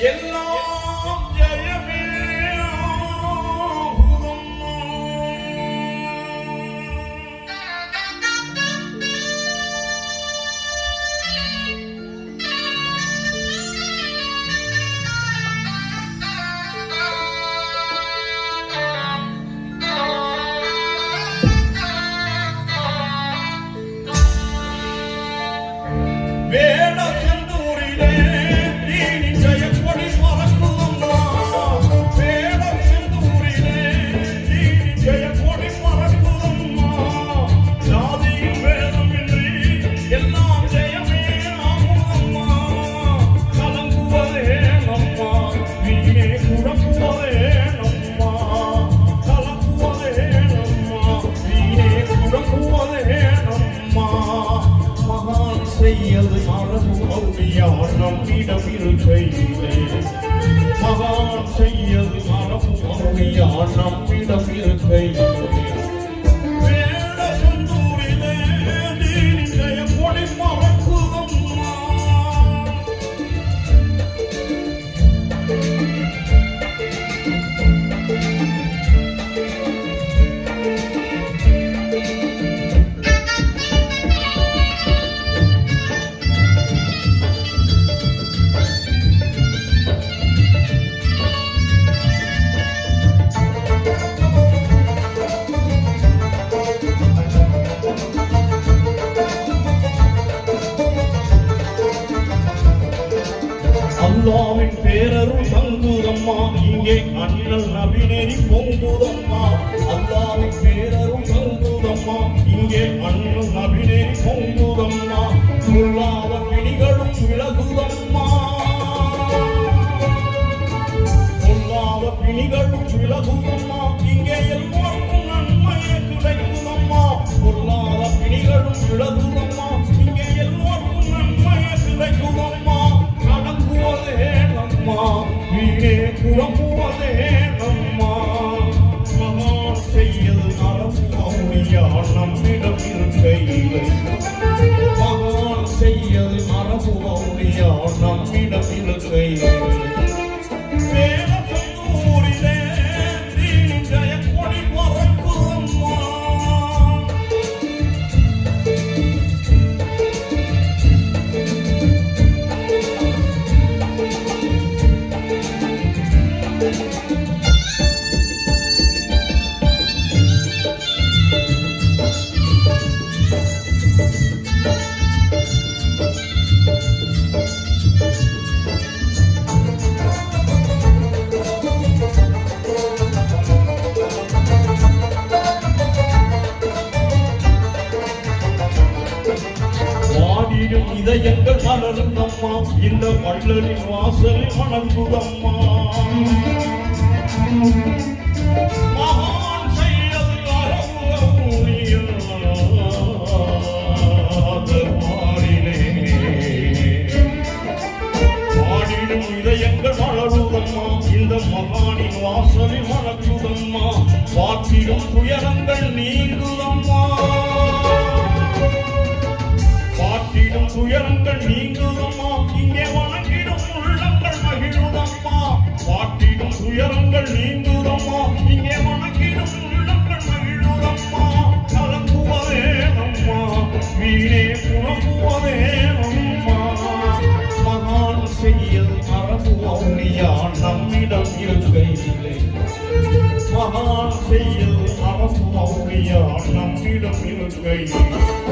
எல்லாம் ஜெயமே வேட செந்தூரிலே நீ ஜெயக்கொடி பறக்குதம்மா வேட செந்தூரிலே நீ ஜெயக்கொடி பறக்குதம்மா ஜாதியும் வேதமின்றி எல்லாம் ஜெயமே ஆகுதம்மா கலங்குவதே நம்மா வீணே குழம்புவதே நம்மா கலங்குவதே நம்மா வீணே குழம்புவதே நம்மா மகான் செய்யது மரபு அவுளியா நம்மிடம் இருக்கையிலே மகான் செய்யது மரபு அவுளியா நம்மிடம் இருக்கையிலே வேட செந்தூரிலே நீ ஜெயக்கொடி பறக்குதம்மா அல்லாவின் பேரருள் தங்குதம்மா இங்கே அண்ணல் நபிநெறி பொங்குதம்மா அல்லாவின் பேரருள் தங்குதம்மா இங்கே அண்ணல் நபிநெறி பொங்குதம்மா பொல்லாத பிணிகளும் விலகுதம்மா பொல்லாத பிணிகளும் விலகுதம்மா இங்கே எல்லோருக்கும் நன்மையே கிடைக்குதம்மா பொல்லாத பிணிகளும் விலகுதம்மா இங்கே எல்லோருக்கும் நன்மையே கிடைக்குதம்மா வீணே குழம்புவதே நம்மா மகான் செய்யது நரபு அவுளியா நம்மிடம் இருக்கையிலே மகான் செய்யது நரபு அவுளியா நம்மிடம் இருக்கையிலே வேட செந்தூரிலே நீ ஜெயக்கொடி பறக்குதம்மா இதயங்கள் மலருந்தம்மா இந்த வள்ளலின் வாசலில் மணங்குதம்மா மகான் செய்யது பாடிடும் இதயங்கள் மலருதம்மா இந்த மகானின் வாசலில் மணங்குதம்மா பாட்டிடும் துயரங்கள் நீங்குதம்மா பாட்டிடும் துயரங்கள் நீங்குதம்மா இங்கே வணங்கிடும் உள்ளங்கள் மகிழுதம்மா பாட்டிடும் துயரங்கள் நீங்குதம்மா இங்கே வணங்கிடும் உள்ளங்கள் மகிழுதம்மா கலங்குவதே நம்மா வீணே புறம்புவதே நம்மா மகான் செய்யல் மரபு அவுளியா நம்மிடம் இருக்கையிலே மகான் செய்யல் மரபு அவுளியா நம்மிடம் இருக்கையிலே